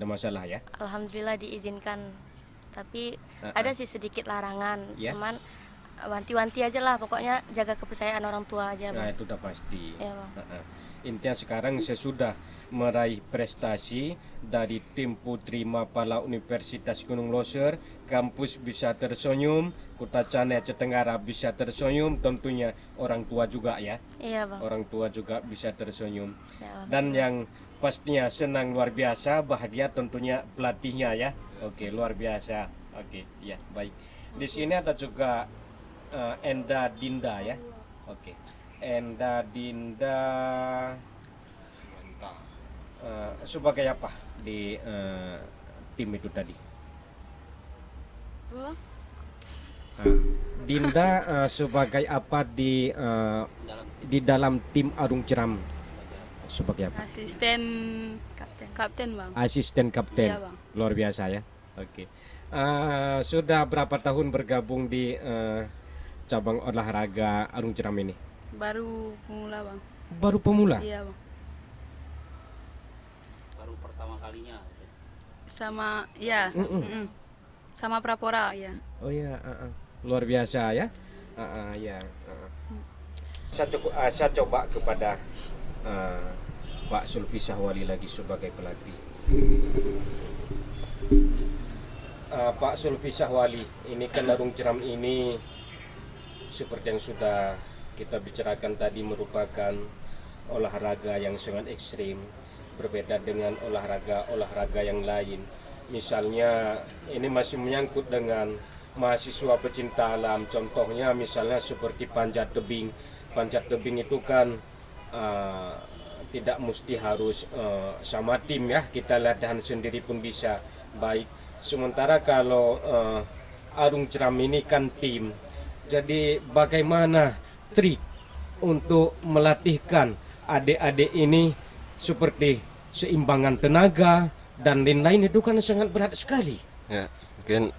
ada masalah ya. Alhamdulillah diizinkan, tapi Uh-uh. ada sih sedikit larangan. Ya. Cuman wanti-wanti aja lah, pokoknya jaga kepercayaan orang tua aja, Nah Bang. itu udah pasti. Iya, Bang. Intinya sekarang sesudah meraih prestasi dari tim putri Mapala Universitas Gunung Loser, kampus bisa tersenyum, Kota Cane Aceh Tenggara bisa tersenyum, tentunya orang tua juga ya. Iya, Bang. Orang tua juga bisa tersenyum. Ya, Dan yang pastinya senang luar biasa, bahagia tentunya pelatihnya ya. Oke, luar biasa. Oke, ya baik. Di sini ada juga Enda Dinda ya. Oke, Enda Dinda sebagai apa di tim itu tadi? Dinda sebagai apa di dalam tim Arung Jeram? Sebagai apa? Asisten Kapten. kapten, Bang. Asisten kapten. Iya, Bang. Luar biasa ya. Oke. Sudah berapa tahun bergabung di cabang olahraga Arung Jeram ini? Baru pemula, Bang. Baru pemula. Iya, Bang. Baru pertama kalinya. Sama ya. Sama Prapora ya. Oh ya, luar biasa ya. Ya. Saya coba kepada Pak Sulfi Syahwali lagi sebagai pelatih. Pak Sulfi Syahwali, ini kan Arung Jeram ini seperti yang sudah kita bicarakan tadi merupakan olahraga yang sangat ekstrim, berbeda dengan olahraga yang lain. Misalnya ini masih menyangkut dengan mahasiswa pecinta alam, contohnya misalnya seperti panjat tebing. Panjat tebing itu kan tidak mesti harus sama tim ya, kita latihan sendiri pun bisa baik. Sementara kalau Arung Jeram ini kan tim, jadi bagaimana trik untuk melatihkan adik-adik ini seperti seimbangan tenaga dan lain-lain, itu kan sangat berat sekali. Ya, mungkin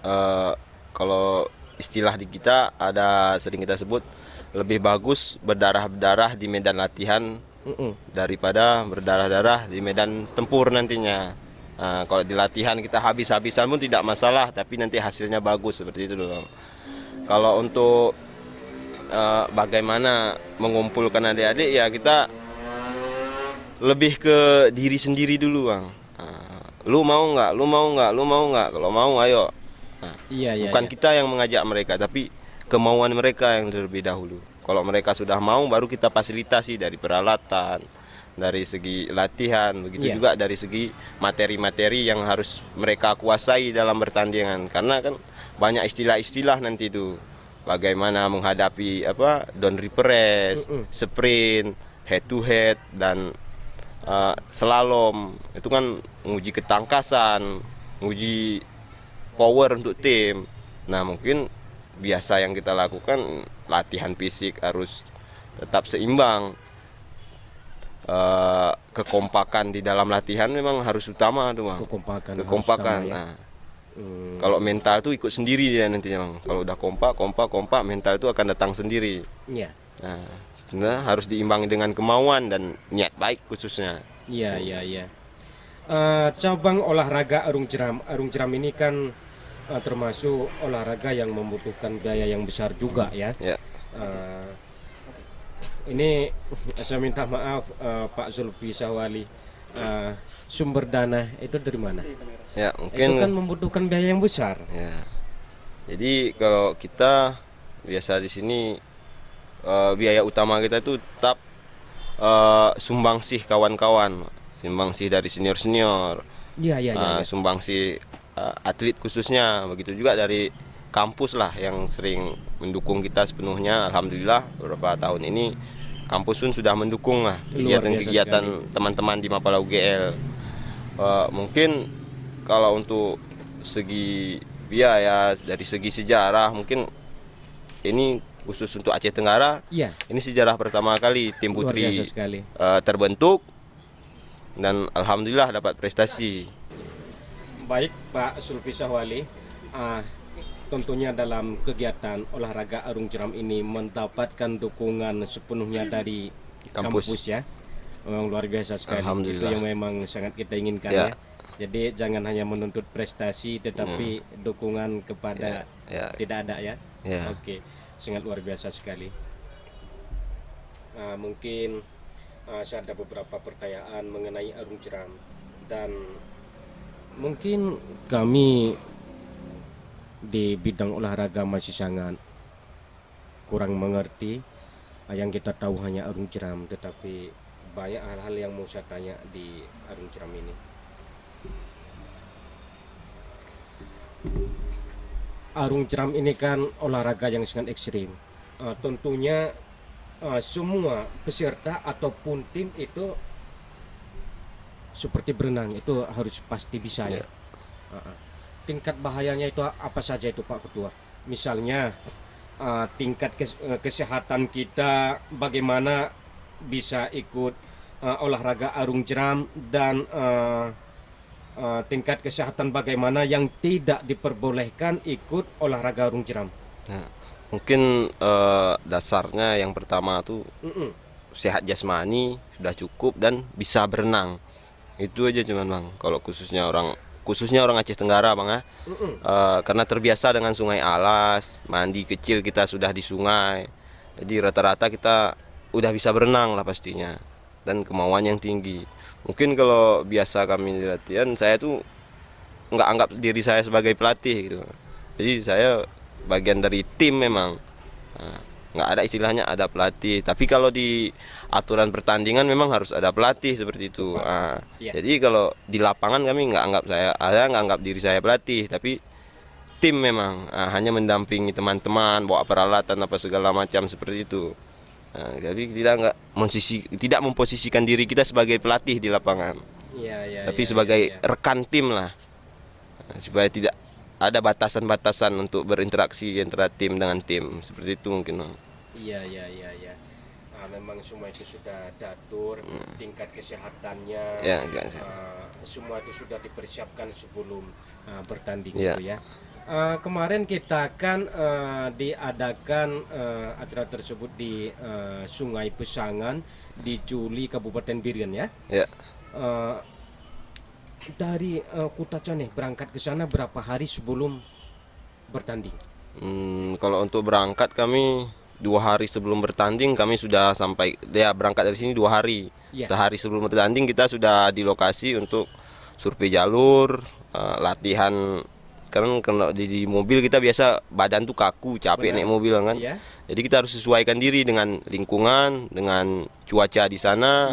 kalau istilah di kita ada sering kita sebut lebih bagus berdarah-darah di medan latihan daripada berdarah-darah di medan tempur nantinya. Kalau di latihan kita habis-habisan pun tidak masalah, tapi nanti hasilnya bagus seperti itu dong. Kalau untuk bagaimana mengumpulkan adik-adik ya kita lebih ke diri sendiri dulu, Bang. Lu mau nggak? Kalau mau ayo. Bukan kita yang mengajak mereka, tapi kemauan mereka yang terlebih dahulu. Kalau mereka sudah mau, baru kita fasilitasi dari peralatan, dari segi latihan, begitu juga dari segi materi-materi yang harus mereka kuasai dalam bertandingan. Karena kan banyak istilah-istilah nanti itu. Bagaimana menghadapi downhill press, sprint, head to head dan slalom. Itu kan menguji ketangkasan, menguji power untuk tim. Nah, mungkin biasa yang kita lakukan latihan fisik harus tetap seimbang. Kekompakan di dalam latihan memang harus utama tuh, Bang. Kekompakan. Nah, kalau mental tuh ikut sendiri dia nantinya, Bang. Kalau udah kompak, mental itu akan datang sendiri. Iya. Nah, harus diimbangi dengan kemauan dan niat baik khususnya. Iya. Cabang olahraga Arung Jeram ini kan termasuk olahraga yang membutuhkan biaya yang besar juga ya. Ini saya minta maaf Pak Sulfi Syahwali, sumber dana itu dari mana? Ya, mungkin itu kan membutuhkan biaya yang besar. Ya. Jadi kalau kita biasa di sini biaya utama kita itu tetap sumbangsih kawan-kawan, sumbangsih dari senior-senior. Iya. Sumbangsih atlet khususnya, begitu juga dari kampus lah yang sering mendukung kita sepenuhnya. Alhamdulillah beberapa tahun ini kampus pun sudah mendukung lah kegiatan teman-teman di Mapala UGL. Mungkin kalau untuk segi biaya, dari segi sejarah, mungkin ini khusus untuk Aceh Tenggara. Ini sejarah pertama kali tim putri terbentuk dan alhamdulillah dapat prestasi. Baik Pak Sulfi Syahwali, tentunya dalam kegiatan olahraga Arung Jeram ini mendapatkan dukungan sepenuhnya dari kampus ya. Memang luar biasa sekali. Itu yang memang sangat kita inginkan ya. Jadi jangan hanya menuntut prestasi tetapi dukungan kepada Ya, tidak ada ya. ya. Oke, sangat luar biasa sekali. Mungkin saya ada beberapa pertanyaan mengenai Arung Jeram dan mungkin kami di bidang olahraga masih sangat kurang mengerti. Yang kita tahu hanya Arung Jeram, tetapi banyak hal-hal yang mau saya tanya di Arung Jeram ini. Arung Jeram ini kan olahraga yang sangat ekstrim. Tentunya semua peserta ataupun tim itu seperti berenang itu harus pasti bisa ya. Tingkat bahayanya itu apa saja itu Pak Ketua? Misalnya tingkat kesehatan kita bagaimana bisa ikut olahraga Arung Jeram dan tingkat kesehatan bagaimana yang tidak diperbolehkan ikut olahraga Arung Jeram. Nah, mungkin dasarnya yang pertama tuh sehat jasmani sudah cukup dan bisa berenang. Itu aja cuman Bang. Kalau khususnya orang Aceh Tenggara Bang ya. Karena terbiasa dengan Sungai Alas, mandi kecil kita sudah di sungai. Jadi rata-rata kita udah bisa berenang lah pastinya dan kemauan yang tinggi. Mungkin kalau biasa kami di latihan, saya tuh nggak anggap diri saya sebagai pelatih gitu. Jadi saya bagian dari tim memang. Nggak ada istilahnya ada pelatih. Tapi kalau di aturan pertandingan memang harus ada pelatih seperti itu. Jadi kalau di lapangan kami nggak anggap diri saya pelatih, tapi tim memang hanya mendampingi teman-teman, bawa peralatan apa segala macam seperti itu. Jadi tidak memposisikan diri kita sebagai pelatih di lapangan, tapi sebagai rekan tim lah, supaya tidak ada batasan-batasan untuk berinteraksi antara tim dengan tim seperti itu mungkin. Iya. Memang semua itu sudah diatur, tingkat kesehatannya, semua itu sudah dipersiapkan sebelum bertanding itu ya. Kemarin kita akan diadakan acara tersebut di Sungai Pesangan di Juli Kabupaten Birian ya. Dari Kota Caneh berangkat ke sana berapa hari sebelum bertanding? Kalau untuk berangkat kami 2 hari sebelum bertanding kami sudah sampai. Dia berangkat dari sini 2 hari. Sehari sebelum bertanding kita sudah di lokasi untuk survei jalur, latihan. Karena di mobil kita biasa badan tuh kaku, capek naik mobil kan. Jadi kita harus sesuaikan diri dengan lingkungan, dengan cuaca di sana.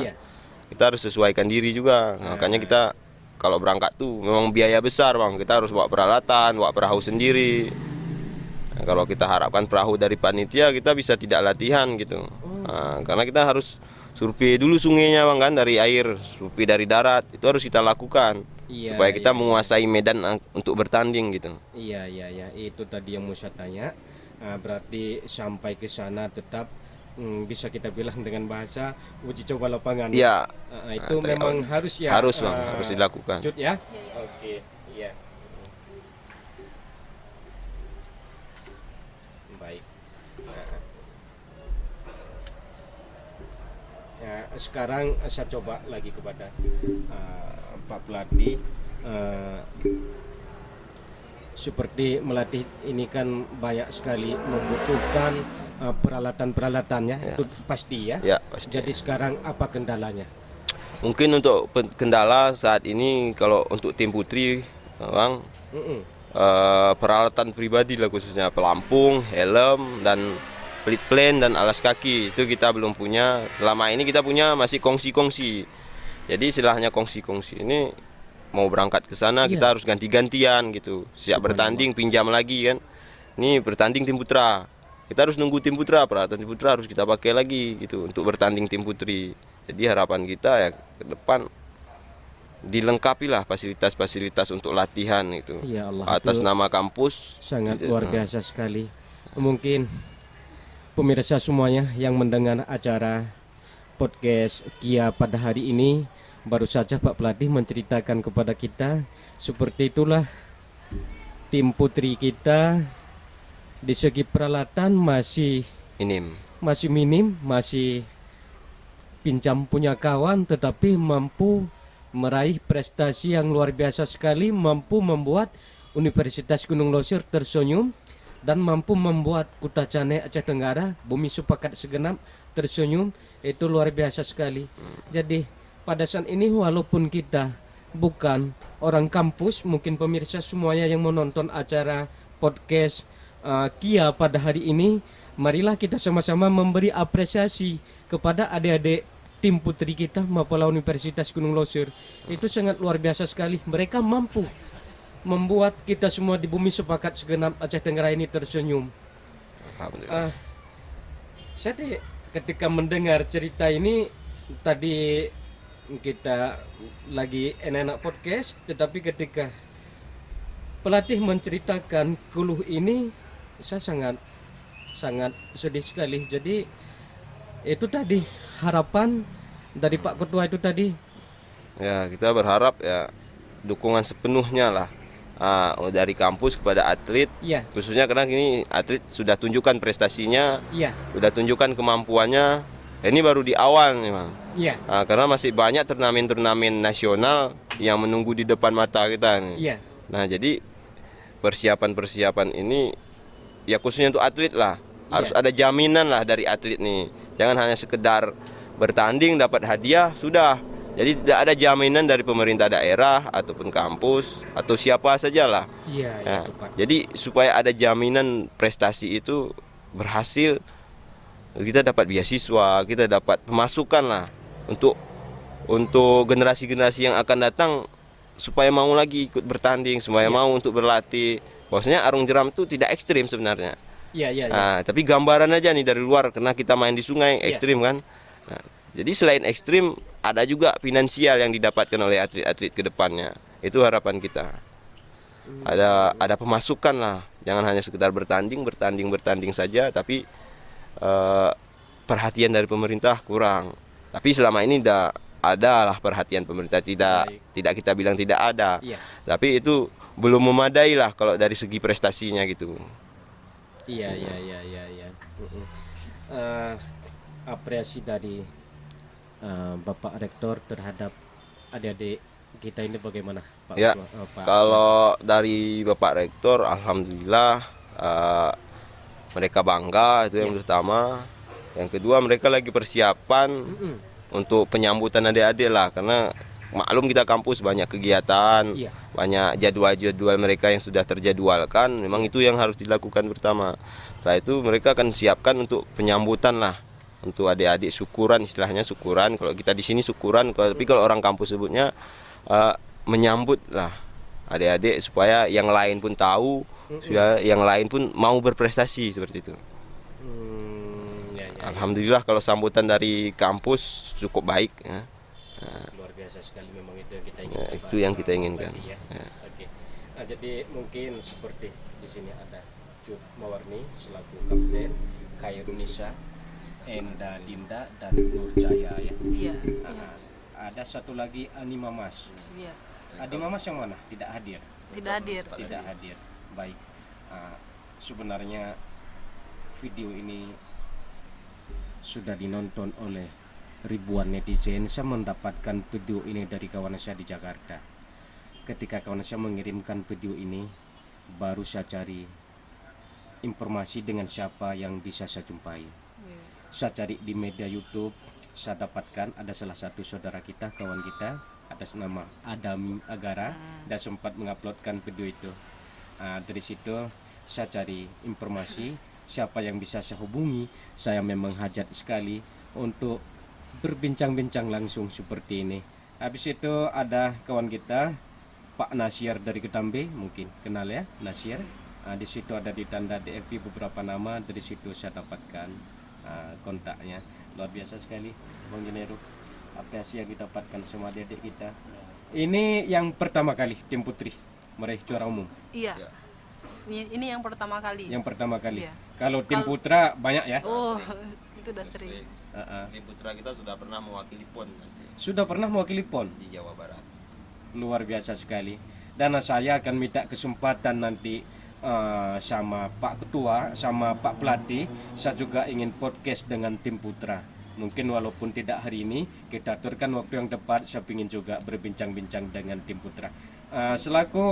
Kita harus sesuaikan diri juga. Makanya kita kalau berangkat tuh memang biaya besar Bang. Kita harus bawa peralatan, bawa perahu sendiri. Kalau kita harapkan perahu dari panitia, kita bisa tidak latihan gitu. Karena kita harus survei dulu sungainya Bang kan, dari air, survei dari darat. Itu harus kita lakukan. Supaya kita menguasai medan untuk bertanding gitu. Iya, itu tadi yang mau saya tanya. Berarti sampai ke sana tetap bisa kita bilang dengan bahasa uji coba lapangan. Iya. Itu memang harus ya. Harus Bang, harus dilakukan. Cut ya. Oke, iya. Baik. Sekarang saya coba lagi kepada Pak pelatih, seperti melatih ini kan banyak sekali membutuhkan peralatan-peralatannya, itu pasti ya. Pasti. Jadi sekarang apa kendalanya? Mungkin untuk kendala saat ini kalau untuk tim putri Bang, peralatan pribadi lah, khususnya pelampung, helm dan pelit plan dan alas kaki itu kita belum punya. Selama ini kita punya masih kongsi-kongsi. Jadi istilahnya kongsi-kongsi ini mau berangkat ke sana kita harus ganti-gantian gitu. Siap bertanding pinjam lagi kan. Ini bertanding tim putra. Kita harus nunggu tim putra, peralatan tim putra harus kita pakai lagi gitu untuk bertanding tim putri. Jadi harapan kita ya ke depan dilengkapi lah fasilitas-fasilitas untuk latihan itu. Ya Allah, atas nama kampus. Sangat luar biasa sekali. Mungkin pemirsa semuanya yang mendengar acara podcast Kia pada hari ini, baru saja Pak pelatih menceritakan kepada kita seperti itulah tim putri kita di segi peralatan masih minim, masih pinjam punya kawan, tetapi mampu meraih prestasi yang luar biasa sekali, mampu membuat Universitas Gunung Leuser tersenyum dan mampu membuat Kuta Cane Aceh Tenggara, Bumi Sepakat Segenap tersenyum. Itu luar biasa sekali. Jadi pada saat ini walaupun kita bukan orang kampus, mungkin pemirsa semuanya yang menonton acara podcast Kia pada hari ini, marilah kita sama-sama memberi apresiasi kepada adik-adik tim putri kita Mapala Universitas Gunung Leuser. Itu sangat luar biasa sekali. Mereka mampu membuat kita semua di Bumi Sepakat Segenap Aceh Tenggara ini tersenyum. Alhamdulillah. Saya ketika mendengar cerita ini tadi, kita lagi enak-enak podcast, tetapi ketika pelatih menceritakan keluh ini, saya sangat sedih sekali. Jadi itu tadi harapan dari Pak Ketua itu tadi. Ya, kita berharap ya dukungan sepenuhnya lah dari kampus kepada atlet. Iya. Khususnya karena ini atlet sudah tunjukkan prestasinya, Iya. sudah tunjukkan kemampuannya. Ini baru di awal memang. Iya. Karena masih banyak turnamen-turnamen nasional yang menunggu di depan mata kita nih. Iya. Nah, jadi persiapan ini ya khususnya untuk atlet lah. Harus ada jaminan lah dari atlet nih. Jangan hanya sekedar bertanding dapat hadiah sudah. Jadi tidak ada jaminan dari pemerintah daerah ataupun kampus atau siapa sajalah. Iya, Ya, itu, Pak. jadi supaya ada jaminan prestasi itu berhasil, kita dapat beasiswa, kita dapat pemasukan lah untuk generasi-generasi yang akan datang, supaya mau lagi ikut bertanding, supaya mau untuk berlatih. Bahwasanya arung jeram itu tidak ekstrim sebenarnya. Iya. Tapi gambaran aja nih dari luar, karena kita main di sungai ekstrim kan. Nah, jadi selain ekstrim ada juga finansial yang didapatkan oleh atlet-atlet ke depannya. Itu harapan kita. Ada pemasukan lah. Jangan hanya sekedar bertanding saja, tapi perhatian dari pemerintah kurang. Tapi selama ini ada lah perhatian pemerintah, tidak kita bilang tidak ada. Iya. Tapi itu belum memadai lah kalau dari segi prestasinya gitu. Iya. Apresiasi dari Bapak Rektor terhadap adik-adik kita ini bagaimana, Pak? Ya, Ketua? Pak. kalau dari Bapak Rektor, alhamdulillah mereka bangga, itu yang pertama. Yang kedua, mereka lagi persiapan untuk penyambutan adik-adik lah, karena maklum kita kampus banyak kegiatan, banyak jadwal-jadwal mereka yang sudah terjadwalkan. Memang itu yang harus dilakukan pertama. Setelah itu mereka akan siapkan untuk penyambutan lah, untuk adik-adik syukuran, istilahnya syukuran. Kalau kita di sini syukuran, tapi kalau orang kampus sebutnya menyambut lah adik-adik, supaya yang lain pun tahu, supaya yang lain pun mau berprestasi seperti itu. Alhamdulillah kalau sambutan dari kampus cukup baik ya. Luar biasa sekali, memang itu yang kita Ya, inginkan. itu yang kita inginkan. Ya. Oke. Nah, jadi mungkin seperti di sini ada Cut Mawarni selaku kapten, Khairunisa, Enda Dinda dan Nur Jaya ya. Iya. Ada satu lagi Anima Mas. Iya. Anima Mas yang mana? Tidak hadir. Tidak hadir. Tidak hadir. Baik. Sebenarnya video ini sudah dinonton oleh ribuan netizen. Saya mendapatkan video ini dari kawan saya di Jakarta. Ketika kawan saya mengirimkan video ini, baru saya cari informasi dengan siapa yang bisa saya jumpai. Saya cari di media YouTube, saya dapatkan ada salah satu saudara kita, kawan kita, atas nama Adami Agara, dan sempat menguploadkan video itu. Dari situ saya cari informasi siapa yang bisa saya hubungi. Saya memang hajat sekali untuk berbincang-bincang langsung seperti ini. Habis itu ada kawan kita Pak Nasir dari Ketambe, mungkin kenal ya Nasir. Di situ ada di tanda DFP beberapa nama, dari situ saya dapatkan kontaknya. Luar biasa sekali Bang Jenero, apresiasi yang kita dapatkan sama adik kita. Ini yang pertama kali tim putri meraih juara umum. Iya. Ini yang pertama kali. Yang pertama kali. Iya. Kalau tim putra banyak ya. Oh, itu udah sering. Tim putra kita sudah pernah mewakili PON Sudah pernah mewakili PON di Jawa Barat. Luar biasa sekali. Dan saya akan minta kesempatan nanti sama Pak Ketua, sama Pak Pelatih. Saya juga ingin podcast dengan tim putra. Mungkin walaupun tidak hari ini, kita aturkan waktu yang tepat. Saya ingin juga berbincang-bincang dengan tim putra. Selaku